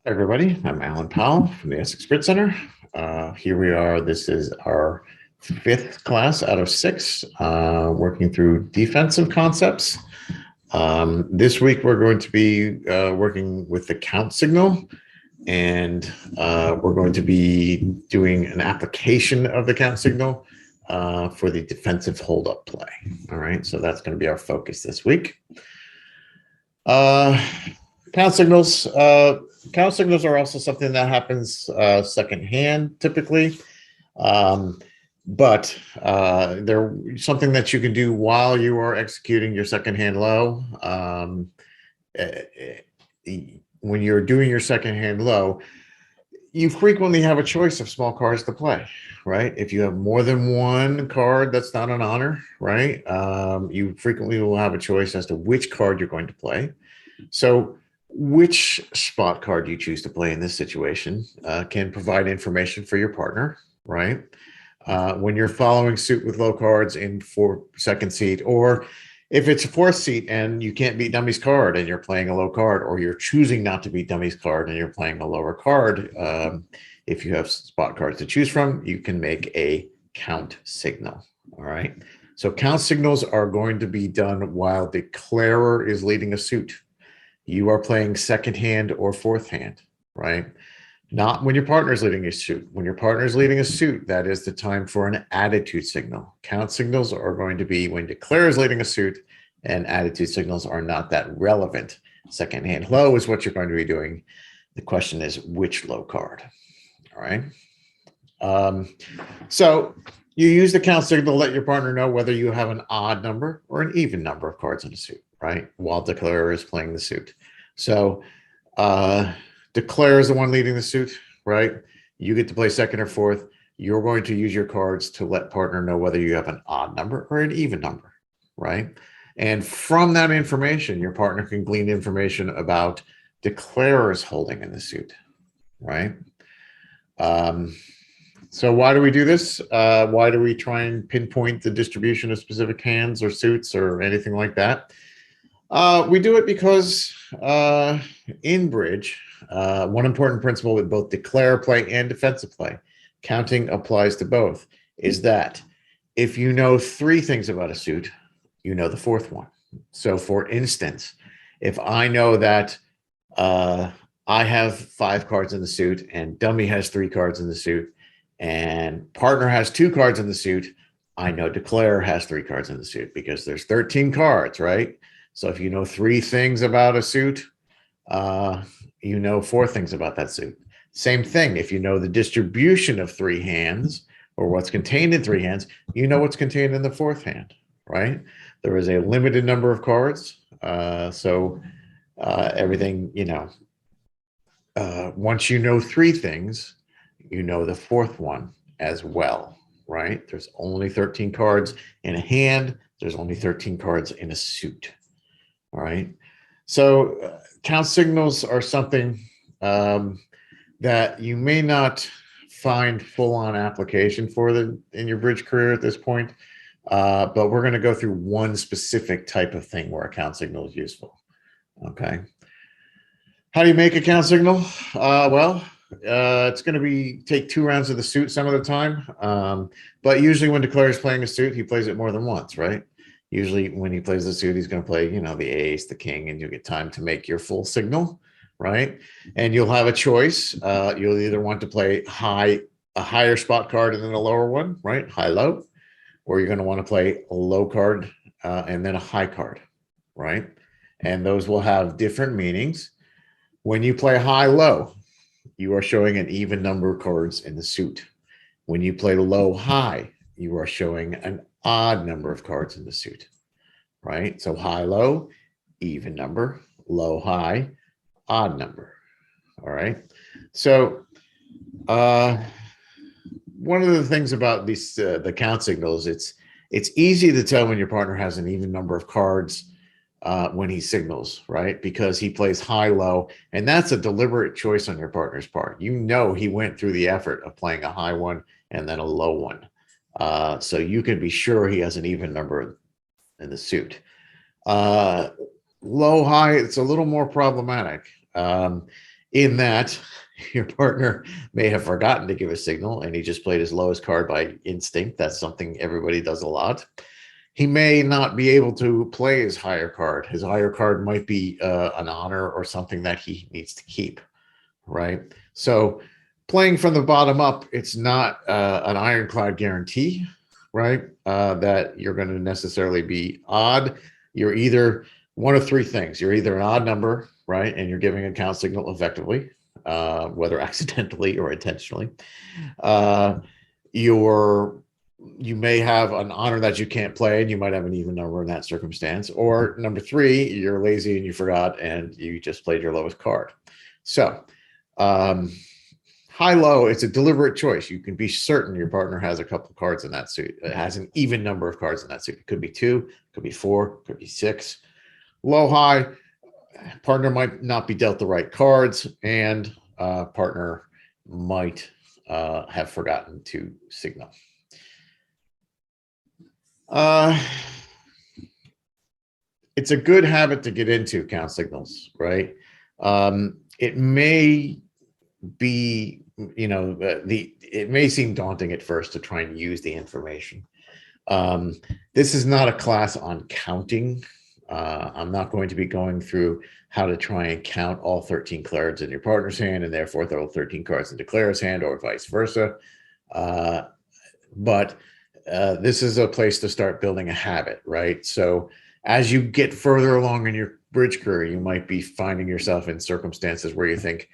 Hi, everybody. I'm Alan Powell from the Essex Bridge Center. Here we are. This is our fifth class out of six, working through defensive concepts. This week, we're going to be working with the count signal, and we're going to be doing an application of the count signal for the defensive hold-up play. All right, so that's going to be our focus this week. Count signals. Count signals are also something that happens secondhand typically, but they're something that you can do while you are executing your second hand low. When you're doing your second hand low, you frequently have a choice of small cards to play, right? If you have more than one card that's not an honor, right? You frequently will have a choice as to which card you're going to play. So which spot card you choose to play in this situation can provide information for your partner, right? When you're following suit with low cards in second seat, or if it's a fourth seat and you can't beat dummy's card and you're playing a low card, or you're choosing not to beat dummy's card and you're playing a lower card, if you have spot cards to choose from, you can make a count signal, all right? So count signals are going to be done while the declarer is leading a suit. You are playing second hand or fourth hand, right? Not when your partner is leading a suit. When your partner is leading a suit, that is the time for an attitude signal. Count signals are going to be when declarer is leading a suit, and attitude signals are not that relevant. Second hand low is what you're going to be doing. The question is which low card, all right? So you use the count signal to let your partner know whether you have an odd number or an even number of cards in a suit, right? While declarer is playing the suit. So declarer is the one leading the suit, right? You get to play second or fourth. You're going to use your cards to let partner know whether you have an odd number or an even number, right? And from that information, your partner can glean information about declarer's holding in the suit, right? So why do we do this? Why do we try and pinpoint the distribution of specific hands or suits or anything like that? We do it because in bridge, one important principle with both declare play and defensive play, counting applies to both, is that if you know three things about a suit, you know the fourth one. So for instance, if I know that I have 5 cards in the suit and dummy has 3 cards in the suit and partner has 2 cards in the suit, I know declare has 3 cards in the suit because there's 13 cards, right? So if you know 3 things about a suit, you know 4 things about that suit. Same thing, if you know the distribution of 3 hands or what's contained in 3 hands, you know what's contained in the 4th hand, right? There is a limited number of cards. So everything, once you know 3 things, you know the 4th one as well, right? There's only 13 cards in a hand. There's only 13 cards in a suit. All right. So count signals are something that you may not find full-on application for in your bridge career at this point, but we're going to go through one specific type of thing where a count signal is useful. Okay. How do you make a count signal? It's going to take 2 rounds of the suit some of the time, but usually when declare is playing a suit, he plays it more than once, right? Usually when he plays the suit, he's going to play, the ace, the king, and you'll get time to make your full signal, right? And you'll have a choice. You'll either want to play a higher spot card and then a lower one, right? High, low, or you're going to want to play a low card and then a high card, right? And those will have different meanings. When you play high, low, you are showing an even number of cards in the suit. When you play low, high, you are showing an odd number of cards in the suit, right? So high, low, even number, low, high, odd number. All right. So one of the things about these the count signals, it's easy to tell when your partner has an even number of cards when he signals, right? Because he plays high, low, and that's a deliberate choice on your partner's part. He went through the effort of playing a high one and then a low one. So you can be sure he has an even number in the suit. Low, high, it's a little more problematic. in that your partner may have forgotten to give a signal and he just played his lowest card by instinct. That's something everybody does a lot. He may not be able to play his higher card. His higher card might be an honor or something that he needs to keep, right? So playing from the bottom up, it's not an ironclad guarantee, right? That you're going to necessarily be odd. You're either one of three things. You're either an odd number, right? And you're giving a count signal effectively, whether accidentally or intentionally. You may have an honor that you can't play, and you might have an even number in that circumstance. Or number three, you're lazy and you forgot and you just played your lowest card. So high-low, it's a deliberate choice. You can be certain your partner has a couple of cards in that suit. It has an even number of cards in that suit. It could be 2, could be 4, could be 6. Low-high, partner might not be dealt the right cards, and partner might have forgotten to signal. It's a good habit to get into, count signals, right? It may be, it may seem daunting at first to try and use the information. This is not a class on counting. I'm not going to be going through how to try and count all 13 cards in your partner's hand and therefore throw 13 cards in declarer's hand or vice versa. But this is a place to start building a habit, right? So as you get further along in your bridge career, you might be finding yourself in circumstances where you think,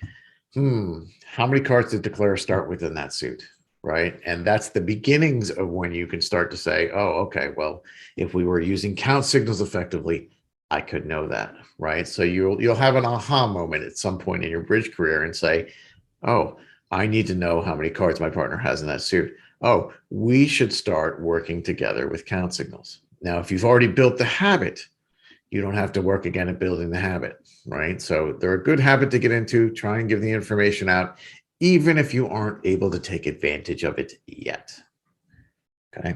how many cards did declarer start with in that suit, right? And that's the beginnings of when you can start to say, oh, okay, well, if we were using count signals effectively, I could know that, right? So you'll have an aha moment at some point in your bridge career and say, oh, I need to know how many cards my partner has in that suit. Oh, we should start working together with count signals. Now, if you've already built the habit, you don't have to work again at building the habit, right? So they're a good habit to get into. Try and give the information out, even if you aren't able to take advantage of it yet. Okay.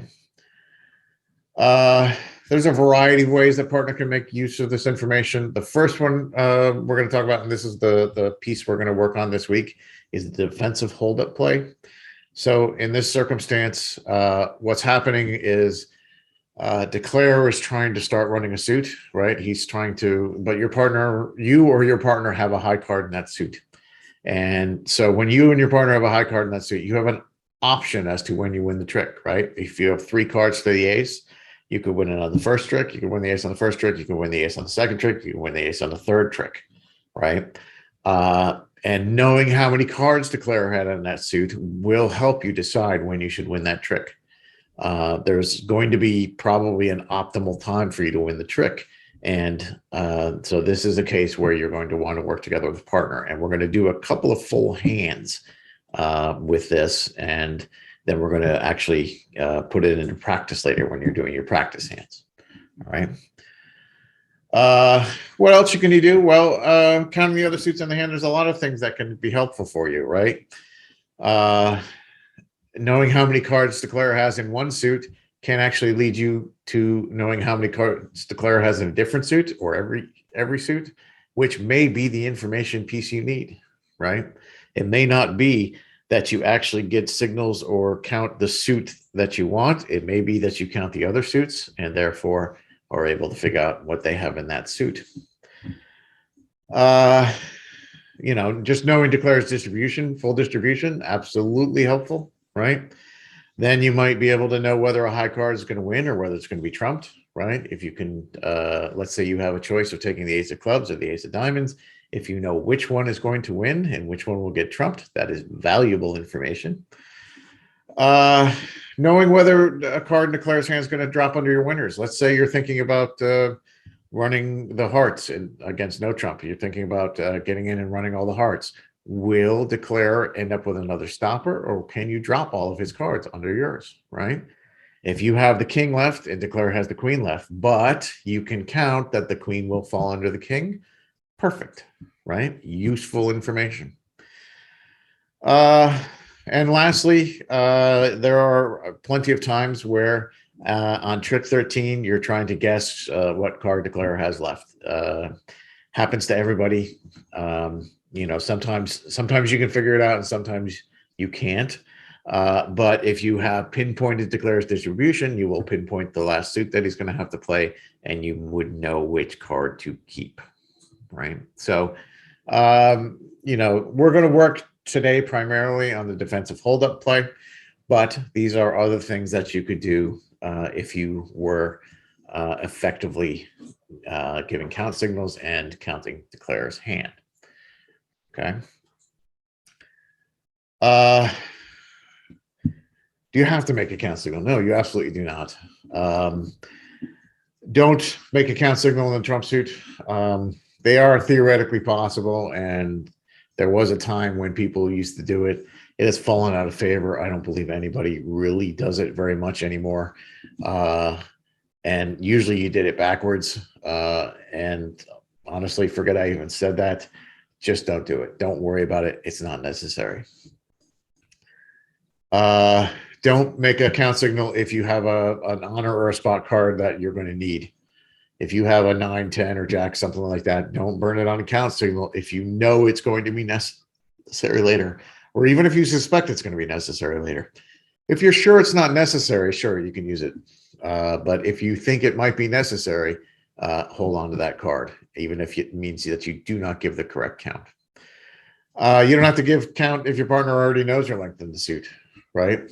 There's a variety of ways that partner can make use of this information. The first one we're going to talk about, and this is the piece we're going to work on this week, is the defensive hold-up play. So in this circumstance, what's happening is declarer is trying to start running a suit, right? He's trying to, but your partner, you or your partner have a high card in that suit. And so when you and your partner have a high card in that suit, you have an option as to when you win the trick, right? If you have 3 cards to the ace, you could win it on the first trick. You can win the ace on the first trick. You can win the ace on the second trick. You can win the ace on the third trick, right? And knowing how many cards declarer had in that suit will help you decide when you should win that trick. There's going to be probably an optimal time for you to win the trick. And so this is a case where you're going to want to work together with a partner. And we're going to do a couple of full hands with this. And then we're going to actually put it into practice later when you're doing your practice hands. All right. What else can you do? Well, counting the other suits in the hand, there's a lot of things that can be helpful for you, right? Knowing how many cards declarer has in one suit can actually lead you to knowing how many cards declarer has in a different suit or every suit, which may be the information piece you need, right? It may not be that you actually get signals or count the suit that you want. It may be that you count the other suits and therefore are able to figure out what they have in that suit. Just knowing declarer's distribution, full distribution, absolutely helpful, right? Then you might be able to know whether a high card is going to win or whether it's going to be trumped, right? If you can, let's say you have a choice of taking the ace of clubs or the ace of diamonds. If you know which one is going to win and which one will get trumped, that is valuable information. Knowing whether a card in declarer's hand is going to drop under your winners. Let's say you're thinking about running the hearts against no trump. You're thinking about getting in and running all the hearts. Will declarer end up with another stopper, or can you drop all of his cards under yours, right? If you have the king left and declarer has the queen left, but you can count that the queen will fall under the king, perfect, right? Useful information. And lastly, there are plenty of times where on trick 13, you're trying to guess what card declarer has left. Happens to everybody. sometimes you can figure it out and sometimes you can't. But if you have pinpointed declares distribution, you will pinpoint the last suit that he's going to have to play, and you would know which card to keep, right? So, we're going to work today primarily on the defensive holdup play, but these are other things that you could do if you were effectively giving count signals and counting declares hand. Okay. Do you have to make a count signal? No, you absolutely do not. Don't make a count signal in the trump suit. They are theoretically possible, and there was a time when people used to do it. It has fallen out of favor. I don't believe anybody really does it very much anymore. And usually you did it backwards. And honestly, forget I even said that. Just don't do it. Don't worry about it. It's not necessary. Don't make a count signal if you have an honor or a spot card that you're going to need. If you have a 9, 10, or jack, something like that, don't burn it on a count signal if you know it's going to be necessary later, or even if you suspect it's going to be necessary later. If you're sure it's not necessary, sure, you can use it. But if you think it might be necessary, hold on to that card, even if it means that you do not give the correct count. You don't have to give count if your partner already knows your length in the suit, right?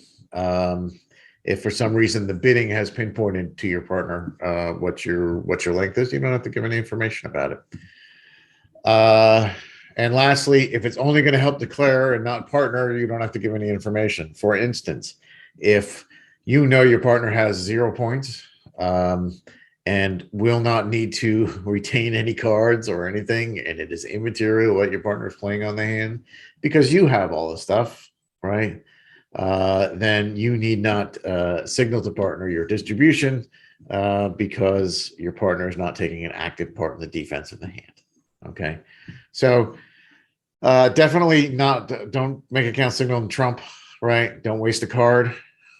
If for some reason the bidding has pinpointed to your partner what your length is, you don't have to give any information about it. And lastly, if it's only going to help declare and not partner, you don't have to give any information. For instance, if you know your partner has 0 points and will not need to retain any cards or anything, and it is immaterial what your partner is playing on the hand because you have all the stuff, right? Then you need not signal to partner your distribution because your partner is not taking an active part in the defense of the hand. Okay, so definitely don't make a count signal in trump, right? Don't waste a card.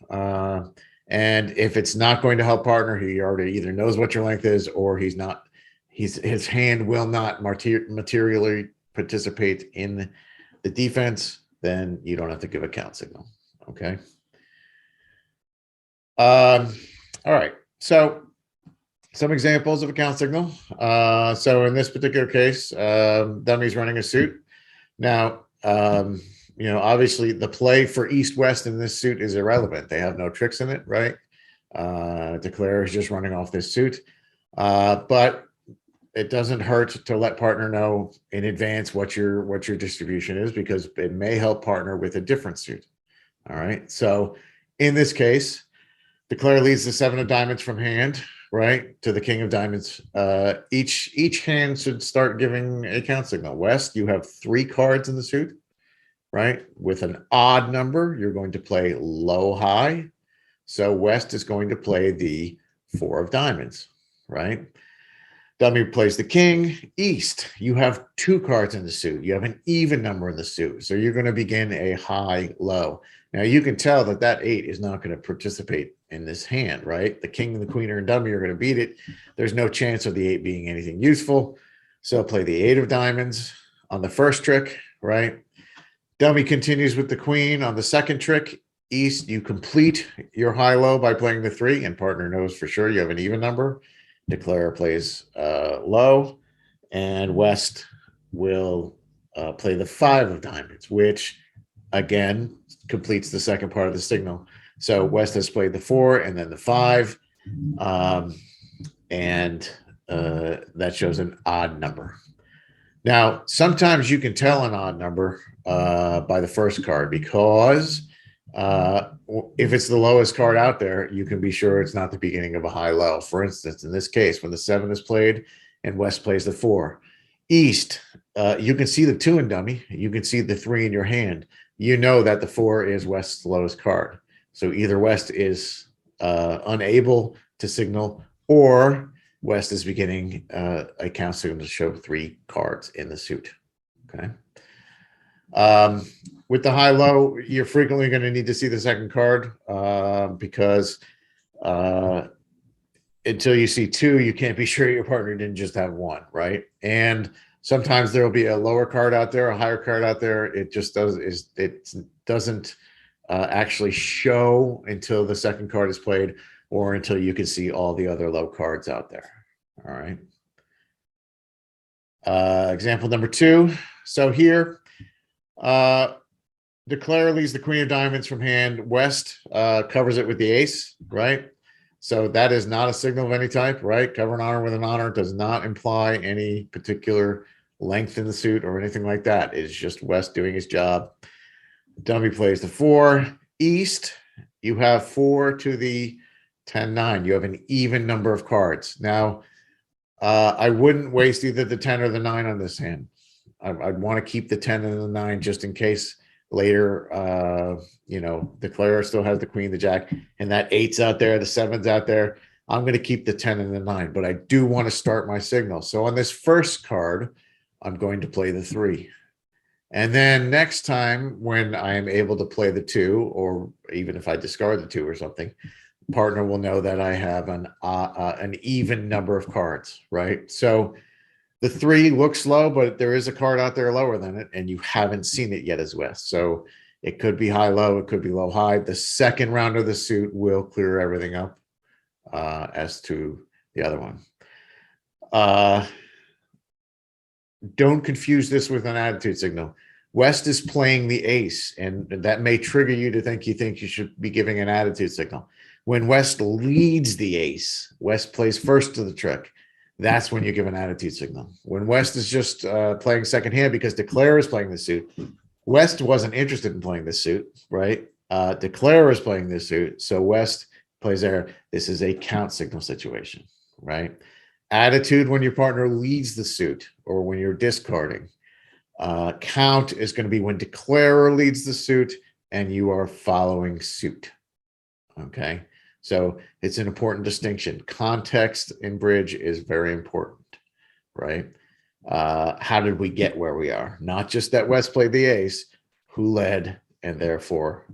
And if it's not going to help partner, he already either knows what your length is or his hand will not materially participate in the defense, then you don't have to give a count signal. Okay. All right. So some examples of a count signal. So in this particular case, dummy's running a suit. Now, obviously the play for east-west in this suit is irrelevant. They have no tricks in it, right? Declare is just running off this suit. But it doesn't hurt to let partner know in advance what your distribution is, because it may help partner with a different suit. All right. So in this case, declare leads the 7 of diamonds from hand, right, to the king of diamonds. Each hand should start giving a count signal. West, you have 3 cards in the suit, right? With an odd number, you're going to play low high. So West is going to play the 4 of diamonds, right? Dummy plays the king. East, you have 2 cards in the suit. You have an even number in the suit. So you're going to begin a high low. Now you can tell that 8 is not going to participate in this hand, right? The king and the queen are in dummy are going to beat it. There's no chance of the 8 being anything useful. So play the 8 of diamonds on the first trick, right? Dummy continues with the queen on the second trick. East, you complete your high-low by playing the 3, and partner knows for sure you have an even number. Declare plays low, and West will play the 5 of diamonds, which again completes the second part of the signal. So West has played the 4 and then the 5, and that shows an odd number. Now, sometimes you can tell an odd number by the first card, because if it's the lowest card out there, you can be sure it's not the beginning of a high-low. For instance, in this case, when the 7 is played and West plays the 4. East, you can see the 2 in dummy. You can see the 3 in your hand. You know that the 4 is West's lowest card. So either West is unable to signal, or West is beginning a count signal to show 3 cards in the suit. Okay. With the high-low, you're frequently going to need to see the second card because until you see 2, you can't be sure your partner didn't just have 1, right? And Sometimes there will be a lower card out there, a higher card out there. It just doesn't actually show until the second card is played or until you can see all the other low cards out there. All right. Example number 2. So here, declare leaves the queen of diamonds from hand. West covers it with the ace, right? So that is not a signal of any type, right? Cover an honor with an honor does not imply any particular length in the suit or anything like that. It's just West doing his job. Dummy plays the 4. East, you have 4 to the 10-9. You have an even number of cards. Now, I wouldn't waste either the 10 or the 9 on this hand. I'd want to keep the 10 and the 9 just in case later, declare still has the queen, the jack, and that 8's out there, the 7's out there. I'm going to keep the 10 and the 9, but I do want to start my signal. So on this first card, I'm going to play the 3. And then next time when I am able to play the 2, or even if I discard the 2 or something, partner will know that I have an even number of cards, right? So the 3 looks low, but there is a card out there lower than it, and you haven't seen it yet as West. So it could be high-low, it could be low-high. The second round of the suit will clear everything up as to the other one. Don't confuse this with an attitude signal. West is playing the ace, and that may trigger you to think you should be giving an attitude signal. When West leads the ace, West plays first to the trick. That's when you give an attitude signal. When West is just playing second hand because Declare is playing the suit, West wasn't interested in playing this suit, right? Declare is playing this suit, so West plays there. This is a count signal situation, right? Attitude when your partner leads the suit or when you're discarding. Count is going to be when Declarer leads the suit and you are following suit. Okay, so it's an important distinction. Context in bridge is very important, right? How did we get where we are? Not just that West played the ace, who led, and therefore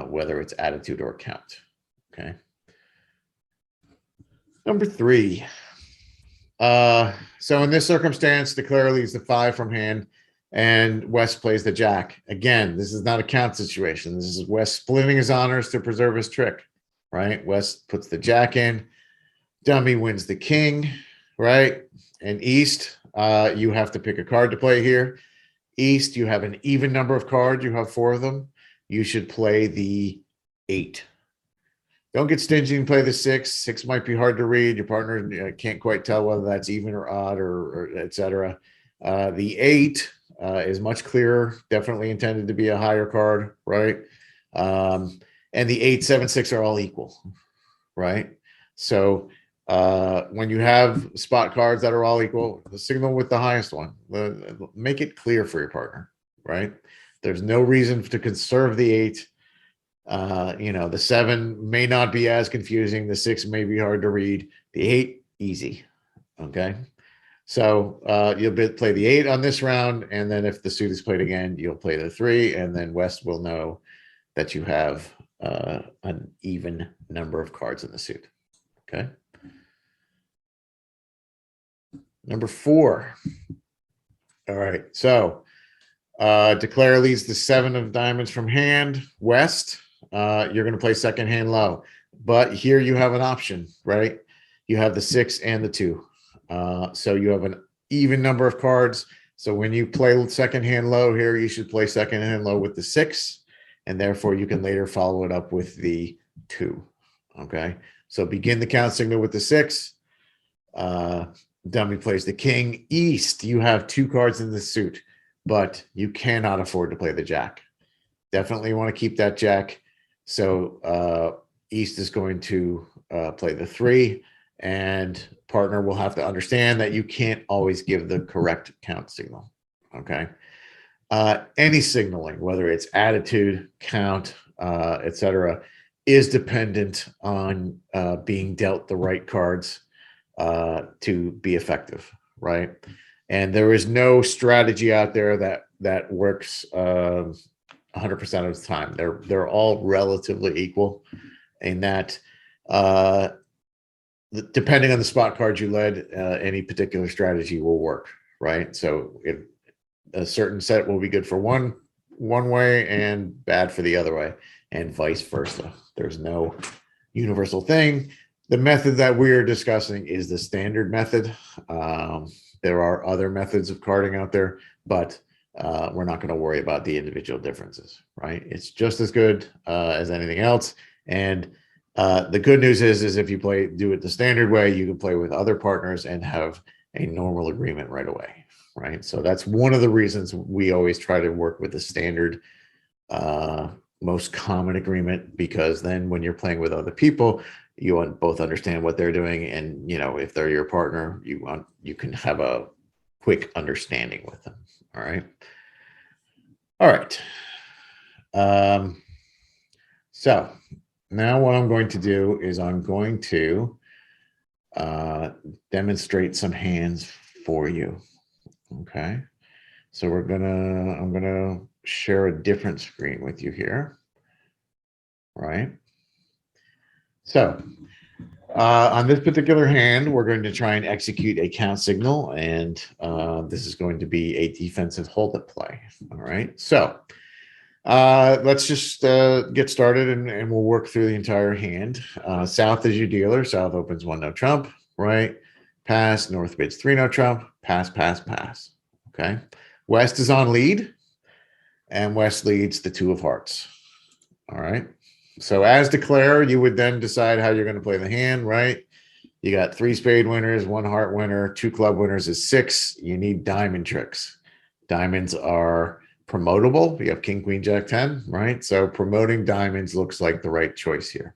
whether it's attitude or count. Okay. Number 3. So in this circumstance, Declare leads the 5 from hand and West plays the jack. Again, this is not a count situation. This is West splitting his honors to preserve his trick, right? West puts the jack in. Dummy wins the king, right? And East, you have to pick a card to play here. East, you have an even number of cards. You have 4 of them. You should play the 8. Don't get stingy and play the 6. 6 might be hard to read. Your partner can't quite tell whether that's even or odd or et cetera. The 8 is much clearer, definitely intended to be a higher card, right? And the 8, 7, 6 are all equal, right? So when you have spot cards that are all equal, the signal with the highest one, make it clear for your partner, right? There's no reason to conserve the 8. The 7 may not be as confusing. The 6 may be hard to read. The 8, easy. Okay. So you'll play the 8 on this round. And then if the suit is played again, you'll play the 3. And then West will know that you have an even number of cards in the suit. Okay. Number 4. All right. So Declare leads the 7 of diamonds from hand. West. You're going to play second hand low, but here you have an option, right? You have the 6 and the 2. So you have an even number of cards. So when you play second hand low here, you should play second hand low with the 6, and therefore you can later follow it up with the 2. Okay. So begin the count signal with the 6. Dummy plays the king. East, you have 2 cards in the suit, but you cannot afford to play the jack. Definitely want to keep that jack. So East is going to play the 3, and partner will have to understand that you can't always give the correct count signal. Okay. Any signaling, whether it's attitude, count, etc., is dependent on being dealt the right cards to be effective, right? And there is no strategy out there that works 100% of the time. They're all relatively equal in that depending on the spot cards you led, any particular strategy will work, right? So a certain set will be good for one way and bad for the other way, and vice versa. There's no universal thing. The method that we're discussing is the standard method. There are other methods of carding out there, but we're not going to worry about the individual differences, right? It's just as good as anything else. And the good news is if you do it the standard way, you can play with other partners and have a normal agreement right away, right? So that's one of the reasons we always try to work with the standard most common agreement, because then when you're playing with other people, you both understand what they're doing, and if they're your partner, you can have a quick understanding with them. All right. So now what I'm going to do is I'm going to demonstrate some hands for you. Okay. So I'm gonna share a different screen with you here. Right. So on this particular hand, we're going to try and execute a count signal, and this is going to be a defensive hold-up play. All right. So let's just get started, and we'll work through the entire hand. South is your dealer. South opens 1 no trump, right? Pass. North bids 3 no trump. Pass, pass, pass. Okay. West is on lead, and West leads the 2 of hearts. All right. So as declare, you would then decide how you're going to play the hand, right? You got 3 spade winners, 1 heart winner, 2 club winners is 6. You need diamond tricks. Diamonds are promotable. You have king, queen, jack, 10, right? So promoting diamonds looks like the right choice here.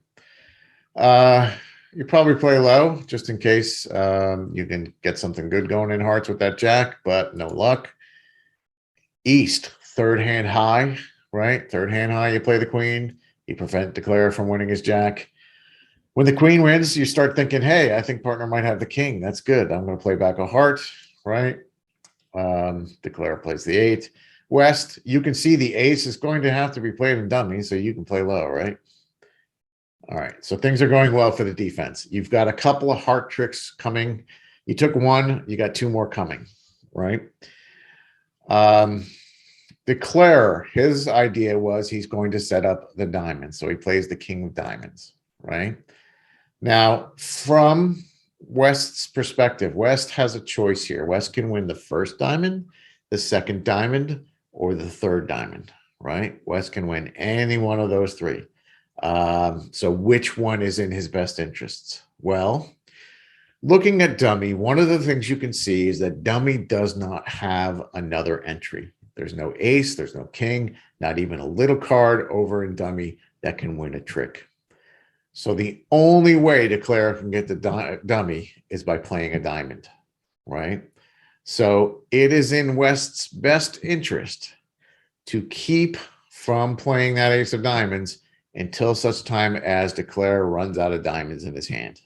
You probably play low just in case you can get something good going in hearts with that jack, but no luck. East, third hand high, right? Third hand high, you play the queen. You prevent declare from winning his jack. When the queen wins, you start thinking, hey, I think partner might have the king. That's good. I'm going to play back a heart, right? Declare plays the 8. West, you can see the ace is going to have to be played in dummy, so you can play low, right? All right, so things are going well for the defense. You've got a couple of heart tricks coming. You took 1, you got 2 more coming, right? Declare, his idea was he's going to set up the diamond. So he plays the king of diamonds, right? Now, from West's perspective, West has a choice here. West can win the first diamond, the second diamond, or the third diamond, right? West can win any one of those 3. So which one is in his best interests? Well, looking at dummy, one of the things you can see is that dummy does not have another entry. There's no ace, there's no king, not even a little card over in dummy that can win a trick. So the only way declare can get the dummy is by playing a diamond, right? So it is in West's best interest to keep from playing that ace of diamonds until such time as declare runs out of diamonds in his hand.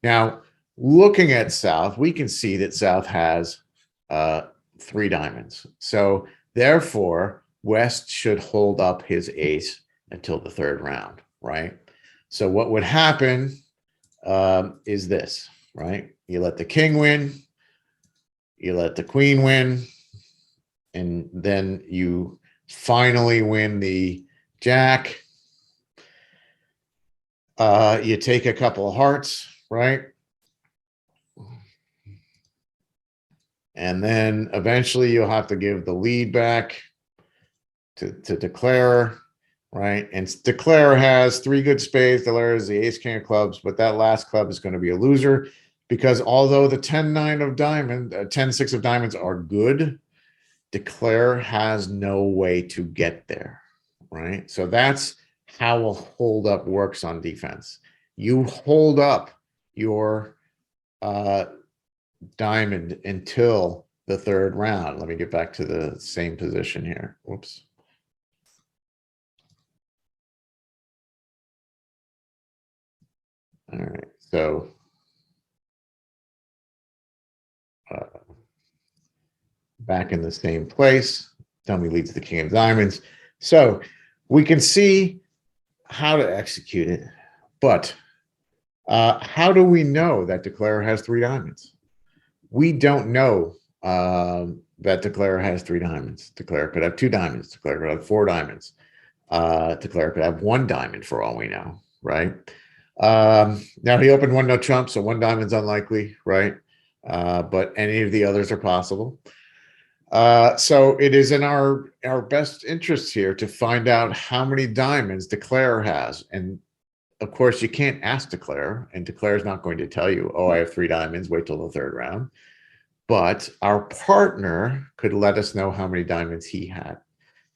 Now, looking at South, we can see that South has 3 diamonds. So therefore, West should hold up his ace until the 3rd round, right? So what would happen is this, right? You let the king win, you let the queen win, and then you finally win the jack. You take a couple of hearts, right? And then eventually you'll have to give the lead back to declare, right? And declare has 3 good spades. Declare is the ace king of clubs, but that last club is going to be a loser, because although the 10-9 of diamond, 10-6 of diamonds are good, declare has no way to get there, right? So that's how a hold up works on defense. You hold up your diamond until the 3rd round. Let me get back to the same position here. Whoops. All right, so back in the same place, dummy leads the king of diamonds. So we can see how to execute it, but how do we know that declare has 3 diamonds? We don't know that declare has 3 diamonds. Declare could have 2 diamonds. Declare could have 4 diamonds. Declare could have 1 diamond for all we know, right? Now he opened 1 no trump, so 1 diamond's unlikely, right? But any of the others are possible. So it is in our best interest here to find out how many diamonds Declare has. And of course, you can't ask Declare, and Declare is not going to tell you, oh, I have 3 diamonds, wait till the 3rd round. But our partner could let us know how many diamonds he had.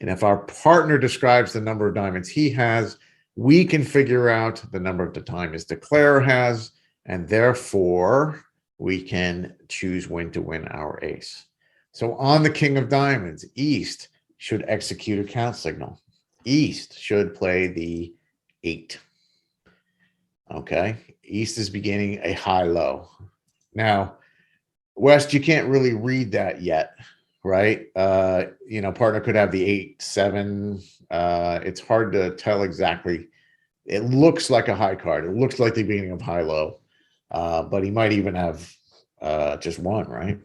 And if our partner describes the number of diamonds he has, we can figure out the number of the diamonds Declare has, and therefore we can choose when to win our ace. So on the king of diamonds, East should execute a count signal. East should play the 8. Okay, East is beginning a high-low. Now, West, you can't really read that yet, right? You know, partner could have the 8, 7. It's hard to tell exactly. It looks like a high card. It looks like the beginning of high-low, but he might even have just 1, right?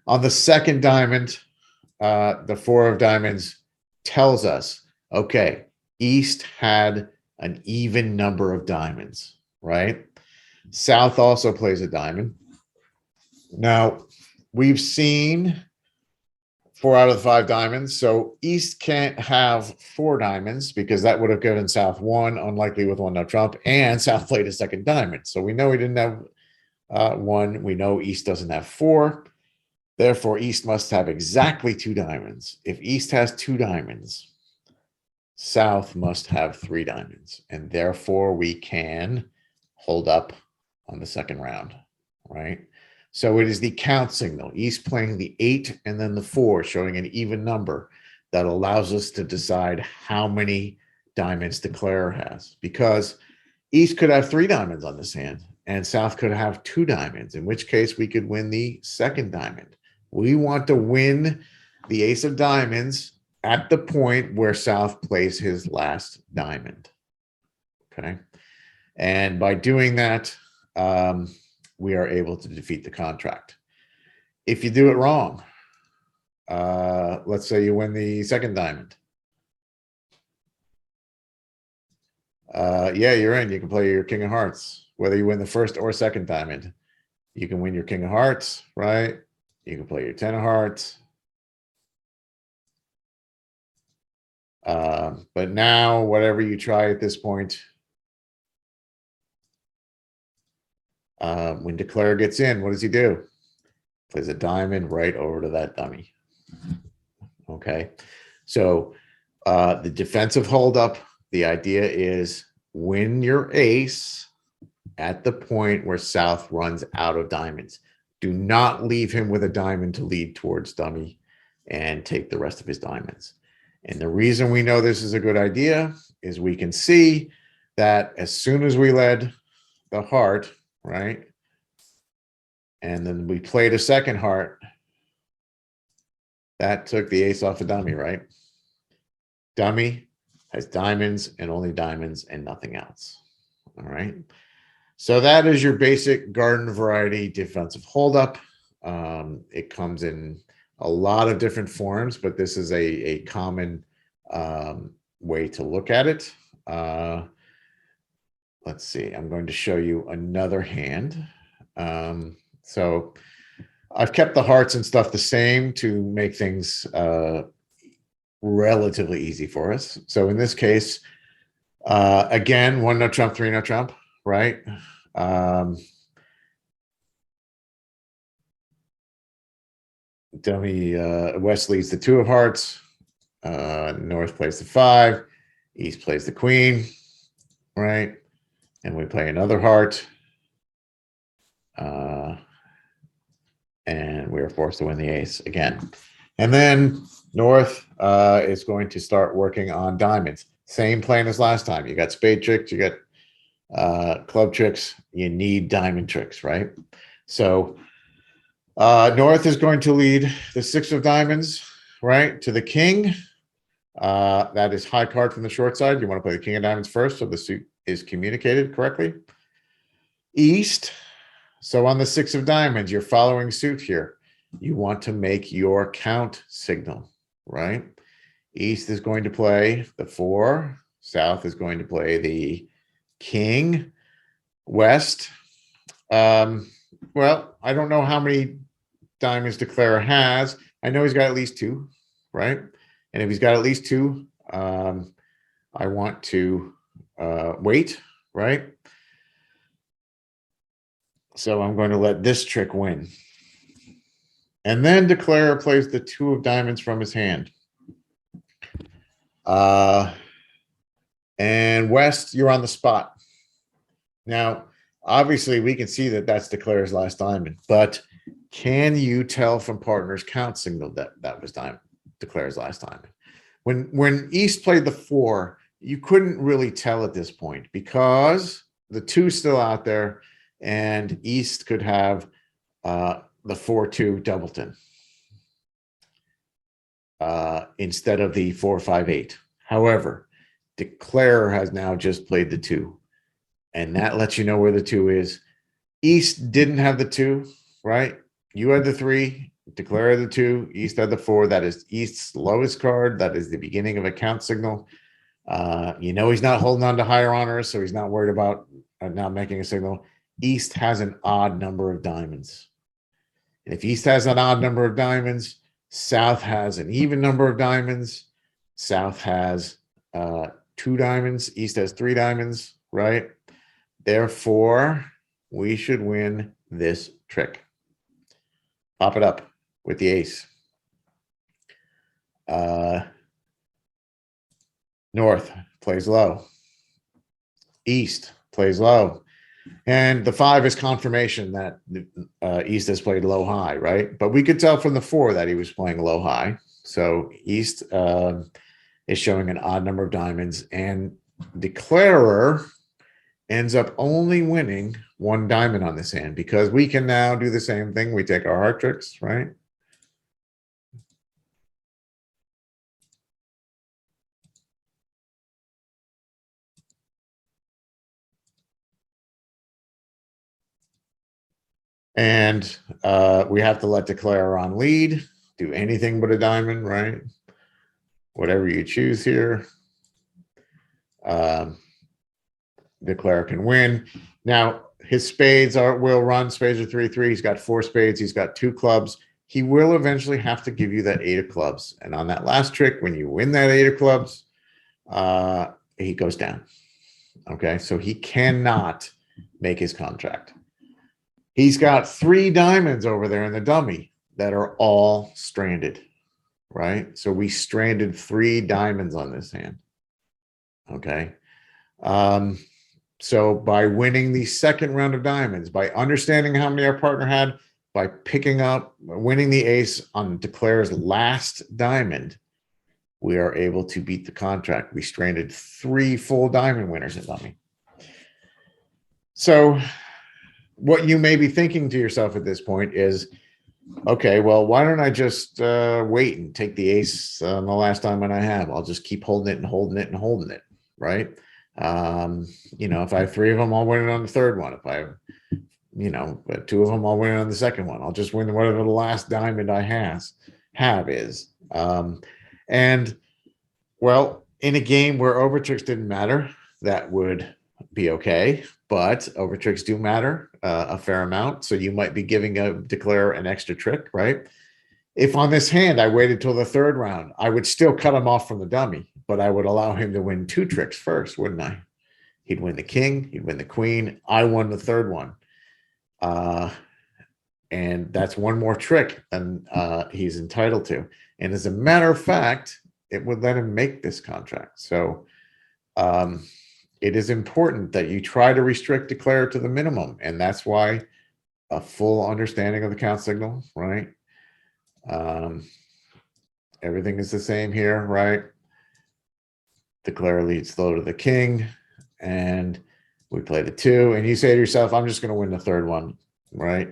On the second diamond, the 4 of diamonds tells us, okay, East had an even number of diamonds, right? South also plays a diamond. Now, we've seen 4 out of the 5 diamonds, so East can't have 4 diamonds because that would have given South 1, unlikely with 1 no trump, and South played a second diamond. So we know he didn't have 1. We know East doesn't have 4. Therefore, East must have exactly 2 diamonds. If East has 2 diamonds, South must have 3 diamonds, and therefore we can hold up on the second round, right? So it is the count signal, East playing the 8 and then the 4, showing an even number that allows us to decide how many diamonds Declare has, because East could have 3 diamonds on this hand and South could have 2 diamonds, in which case we could win the second diamond. We want to win the ace of diamonds at the point where South plays his last diamond. Okay. And by doing that, we are able to defeat the contract. If you do it wrong, let's say you win the second diamond. Yeah, you're in. You can play your King of Hearts, whether you win the first or second diamond. You can win your King of Hearts, right? You can play your 10 of Hearts. But now, whatever you try at this point, when Declare gets in, what does he do? Plays a diamond right over to that dummy. Okay, so the defensive holdup, the idea is win your ace at the point where South runs out of diamonds. Do not leave him with a diamond to lead towards dummy and take the rest of his diamonds. And the reason we know this is a good idea is we can see that as soon as we led the heart, right, and then we played a second heart, that took the ace off a dummy, right? Dummy has diamonds and only diamonds and nothing else. All right. So that is your basic garden variety defensive holdup. It comes in a lot of different forms, but this is a common way to look at it. Let's see. I'm going to show you another hand. So I've kept the hearts and stuff the same to make things relatively easy for us. So in this case, again, 1 no trump, 3 no trump, right? Dummy West leads the 2 of hearts. North plays the 5. East plays the queen, right? And we play another heart. And we're forced to win the ace again. And then North is going to start working on diamonds. Same plan as last time. You got spade tricks, you got club tricks, you need diamond tricks, right? So North is going to lead the 6 of diamonds, right, to the king. That is high card from the short side. You want to play the king of diamonds first so the suit is communicated correctly. East. So on the 6 of diamonds, you're following suit here. you want to make your count signal, right? East is going to play the 4. South is going to play the king. West, well, I don't know how many diamonds Declare has. I know he's got at least 2, right? And if he's got at least 2, I want to wait, right? So I'm going to let this trick win. And then Declare plays the 2 of diamonds from his hand. And West, you're on the spot. Now, obviously, we can see that that's Declare's last diamond, but can you tell from partner's count signal that that was Declare's last diamond? When East played the 4, you couldn't really tell at this point because the 2's still out there, and East could have the 4-2 doubleton instead of the 4-5-8. However, Declare has now just played the 2. And that lets you know where the 2 is. East didn't have the 2, right? You had the 3, Declare had the 2, East had the 4. That is East's lowest card. That is the beginning of a count signal. You know he's not holding on to higher honors, so he's not worried about not making a signal. East has an odd number of diamonds. And if East has an odd number of diamonds, South has an even number of diamonds. South has 2 diamonds. East has 3 diamonds, right? Therefore, we should win this trick. Pop it up with the ace. North plays low. East plays low. And the 5 is confirmation that East has played low high, right? But we could tell from the 4 that he was playing low high. So East is showing an odd number of diamonds, and Declarer ends up only winning 1 diamond on this hand because we can now do the same thing. We take our heart tricks, right? And we have to let Declare on lead, do anything but a diamond, right? Whatever you choose here. Declare can win. Now, his spades will run. Spades are 3-3. He's got 4 spades. He's got 2 clubs. He will eventually have to give you that 8 of clubs. And on that last trick, when you win that 8 of clubs, he goes down. Okay, so he cannot make his contract. He's got 3 diamonds over there in the dummy that are all stranded, right? So we stranded 3 diamonds on this hand. Okay. So by winning the second round of diamonds, by understanding how many our partner had, by winning the ace on Declare's last diamond, we are able to beat the contract. We stranded 3 full diamond winners in dummy. So what you may be thinking to yourself at this point is, okay, well, why don't I just wait and take the ace on the last diamond I have? I'll just keep holding it and holding it and holding it, right? You know, if I have 3 of them, I'll win it on the third one. If I have, you know, 2 of them, I'll win it on the second one. I'll just win whatever the last diamond I have is. And well, in a game where overtricks didn't matter, that would be okay. But overtricks do matter a fair amount. So you might be giving Declare an extra trick, right? If on this hand I waited till the 3rd round, I would still cut him off from the dummy, but I would allow him to win 2 tricks first, wouldn't I? He'd win the king, he'd win the queen. I won the 3rd one. And that's 1 more trick than he's entitled to. And as a matter of fact, it would let him make this contract. So it is important that you try to restrict Declare to the minimum. And that's why a full understanding of the count signal, right? Everything is the same here, right? Declare leads low to the king, and we play the 2, and you say to yourself, I'm just going to win the 3rd one, right?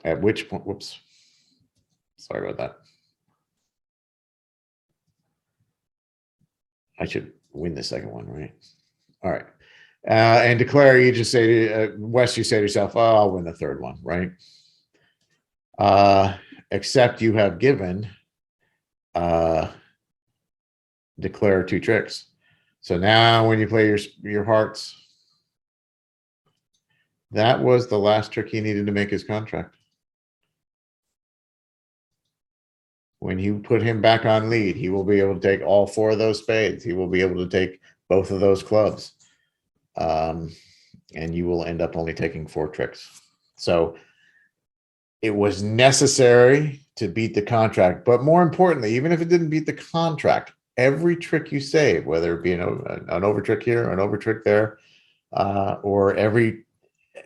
At which point, whoops, sorry about that. I should win the 2nd one, right? All right. And Declare, you just say to West, you say to yourself, oh, I'll win the 3rd one, right? except you have given declare 2 tricks. So now when you play your hearts, that was the last trick he needed to make his contract. When you put him back on lead, he will be able to take all 4 of those spades. He will be able to take both of those clubs. And you will end up only taking 4 tricks. So it was necessary to beat the contract. But more importantly, even if it didn't beat the contract, every trick you save, whether it be an over trick here, an over trick there, or every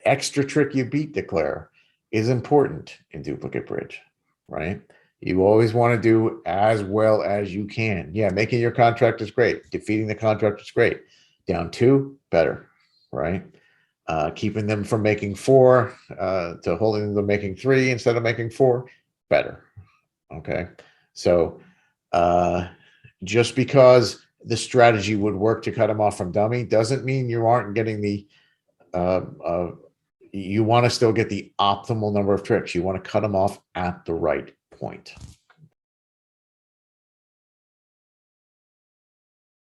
extra trick you beat declare, is important in duplicate bridge, right? You always want to do as well as you can. Yeah, making your contract is great. Defeating the contract is great. Down 2, better, right? Keeping them from making 4 to holding them to making 3 instead of making 4, better. Okay, so just because the strategy would work to cut them off from dummy doesn't mean you aren't getting the you want to still get the optimal number of tricks. You want to cut them off at the right point.